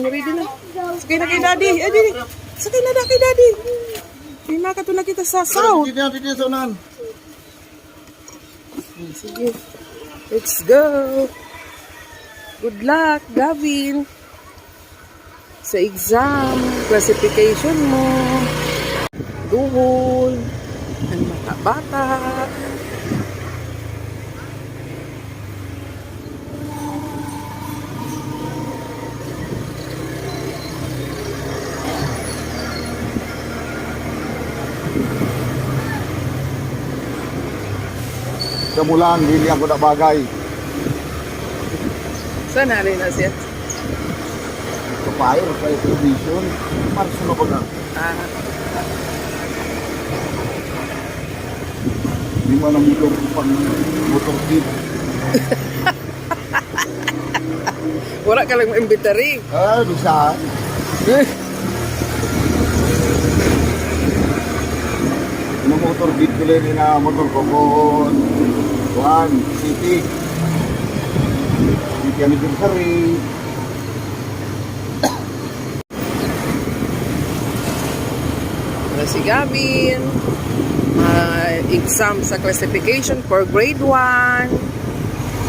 ready na. Sakay na kay daddy. Sakay na kay daddy. Pinakato na kita sa south. Dito sa unahan. Sige. Let's go. Good luck, Gavin. Sa exam, classification mo. Duhol. Ang bata-bata. Kamulan, hindi ako na bagay. Saan na rin na siya? Kapayo, kaya television. Marso ko na. Hindi mo na motor kit. Wala ka lang ma-imbitary. Bisa. Motor kit ko lang na motor ko kon. Juan, City. City anniversary. Si Gavin, exam sa classification for grade 1,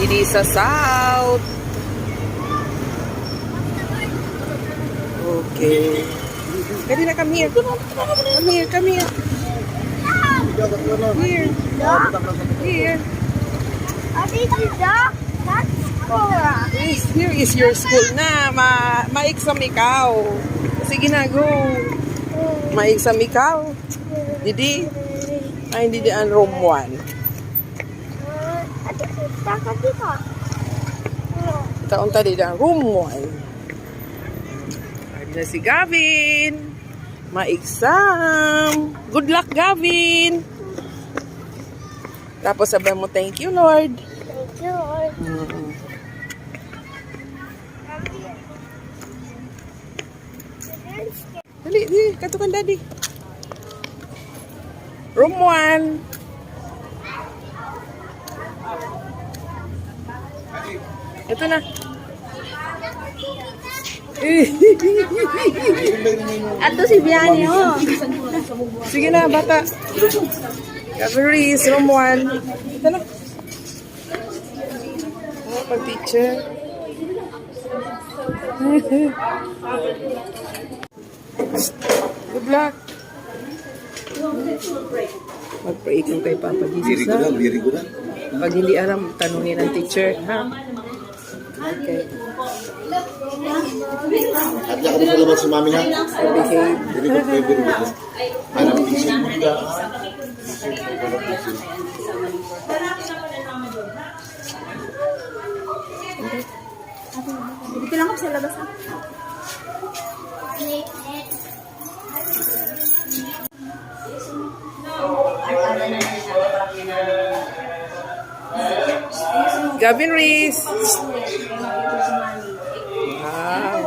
hindi sa South. Okay. Pwede na, come here. Come here. Here. Here is your school na. Ma-exam ikaw. Sige na, go. Ma-exam ikaw. Didi. Ay, hindi ang room 1. Taon tadi ang room 1. Na si Gavin. Ma-exam. Good luck, Gavin. Tapos sabi mo, thank you, Lord. Thank you, Lord. Dali, katukan daddy. Room 1. Ito na. Ato si Biani, oh. Sige na, bata. Cavalries, room 1. Ito na. Oh, pag-teacher. Good luck. Mag-pray kang kay Papa Jesus, ha? Pag hindi alam, tanungin ang teacher, ha? Okay. At niya ka mo sa mami ha? Behave. Very good. Alam mo siya. Dito lang ako sa labas, ha? Gavin Reese. Wow.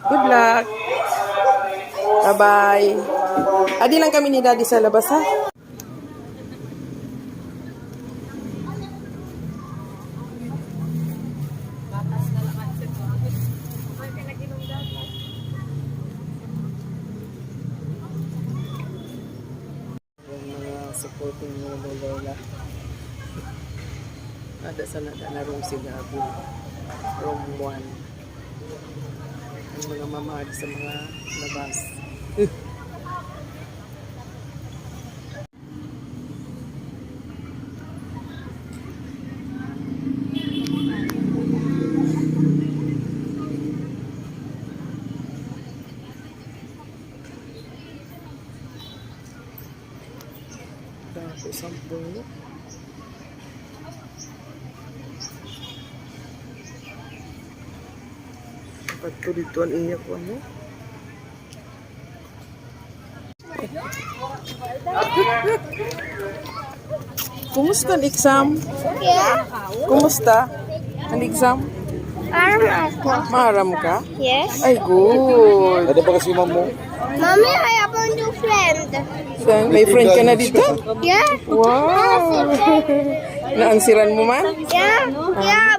Good luck. Bye-bye. Adi lang kami ni Daddy sa labas, ha? Supporting mo na Lola. Ada sana na room si Gabby. Room 1. Ang mga mamahal sa mga labas. Tapos ang puno. Dapat ko dito ang iyak ko, ano? Kumusta ang exam? Yeah. Kumusta ang exam? Maram ka? Yes. Ay, good. Ada pa kasi ma'am mo? Mommy, I have a new friend. May friend ka na dito? Yeah. Wow! Naansiran mo man? Yeah. Yeah.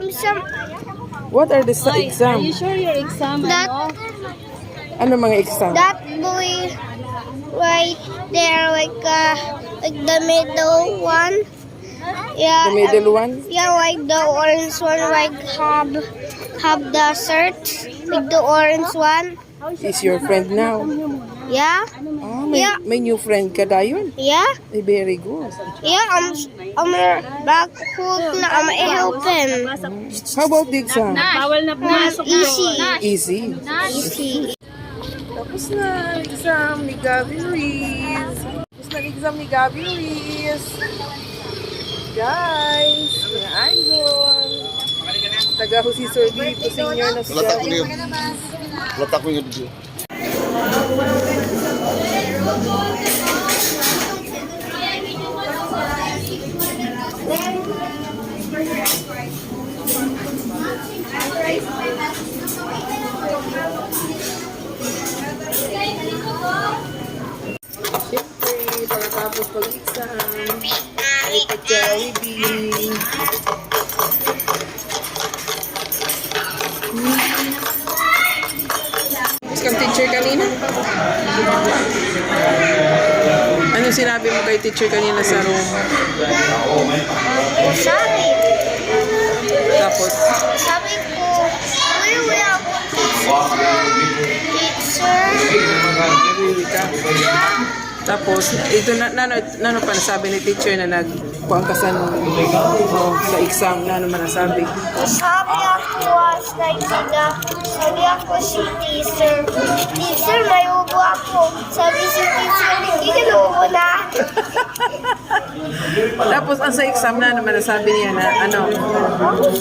What are the exam? Are you sure your exam, That- ano? Ano mga exam? That boy right there, like the middle one. Yeah. The middle one? Yeah, like the orange one, like have the shirt, like the orange one. Is your friend now? Yeah, Ah, Yeah. may new friend ka dayon. yeah, Very good. yeah. I'm back home na. I'm helping. How about the exam? Bawal na pumasok Easy. Easy. Easy. Tapos na ang exam ni Gabby Ruiz. Tapos na ang exam ni Gabby Ruiz. Guys, mga idol. Taga Jose Sorbito Senior na si Latak ko Gabby. niyo. Latak ko niyo dito. Siyempre, pagkatapos pag-exam, ay pagka-reading. Tapos kang teacher kanina? Ano sinabi mo kay teacher kanina sa room? Sabi Tapos, ko, we ako teacher. narinig ka. Tapos, ito nano pa nasabi ni teacher na nagkuhan ka sa exam na ano man nasabi. Sabi ako was like sabi ako si teacher. Teacher, may ubo ako. Sabi si teacher, hindi ka naubo na. Tapos, ang sa exam na naman nasabi niya na ano,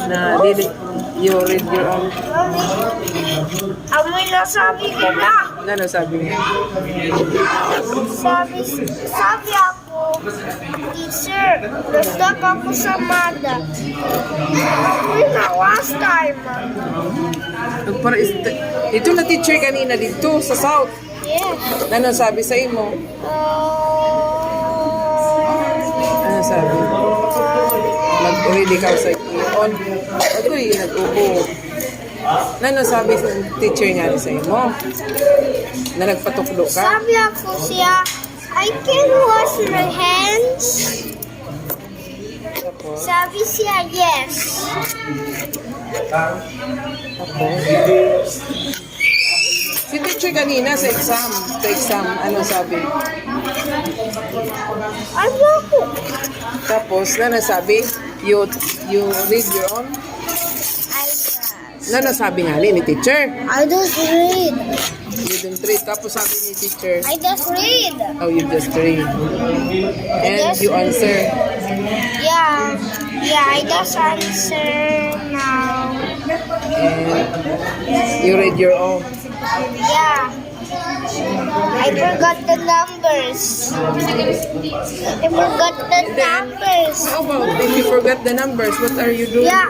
na dili, you read your own. Amoy na sabi ko na. Ano sabi niya? Sabi ako, teacher, nasdak ako sa mada. Uy, na last time. Para ito na teacher kanina dito sa South. Yes. Ano sabi sa imo? Ano sabi? Mag-ready ka sa iyon. Agoy, nag-upo. Ano sabi sa teacher nga sa imo? Na nagpatuklo ka? Sabi ako siya, I can wash my hands. Tapos, Sabi siya, yes. si teacher kanina sa exam, ano sabi? Ano ako? Tapos, na nasabi? You read your own? Na nasabi nga ni teacher? I just read. You didn't read. Tapos sabi ni teacher, I just read. oh, you just read. And you answer. Yeah. Yeah, I just answer now. And you read your own. Yeah. I forgot the numbers. I forgot the numbers. How about if you forgot the numbers, what are you doing? Yeah,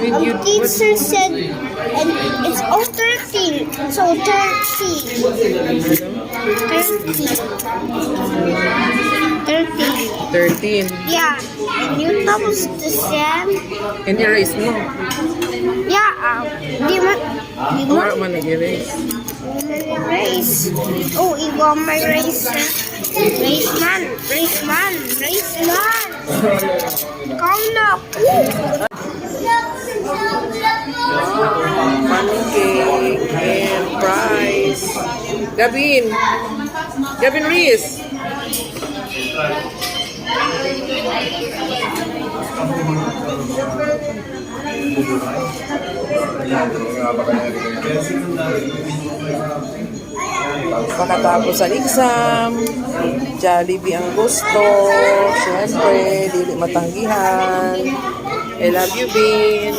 When you- teacher said, and it's all 13, so 30. 30. 13. Yeah, and you tapos the same. And erase mo. Yeah, di Wala man nag-erase. race. Oh, iba may race. Race man. Come na. Pancake and fries. Gavin Reese. Pagkatapos ang exam, Jollibee ang gusto, syempre, dili matanggihan. I love you, Bin.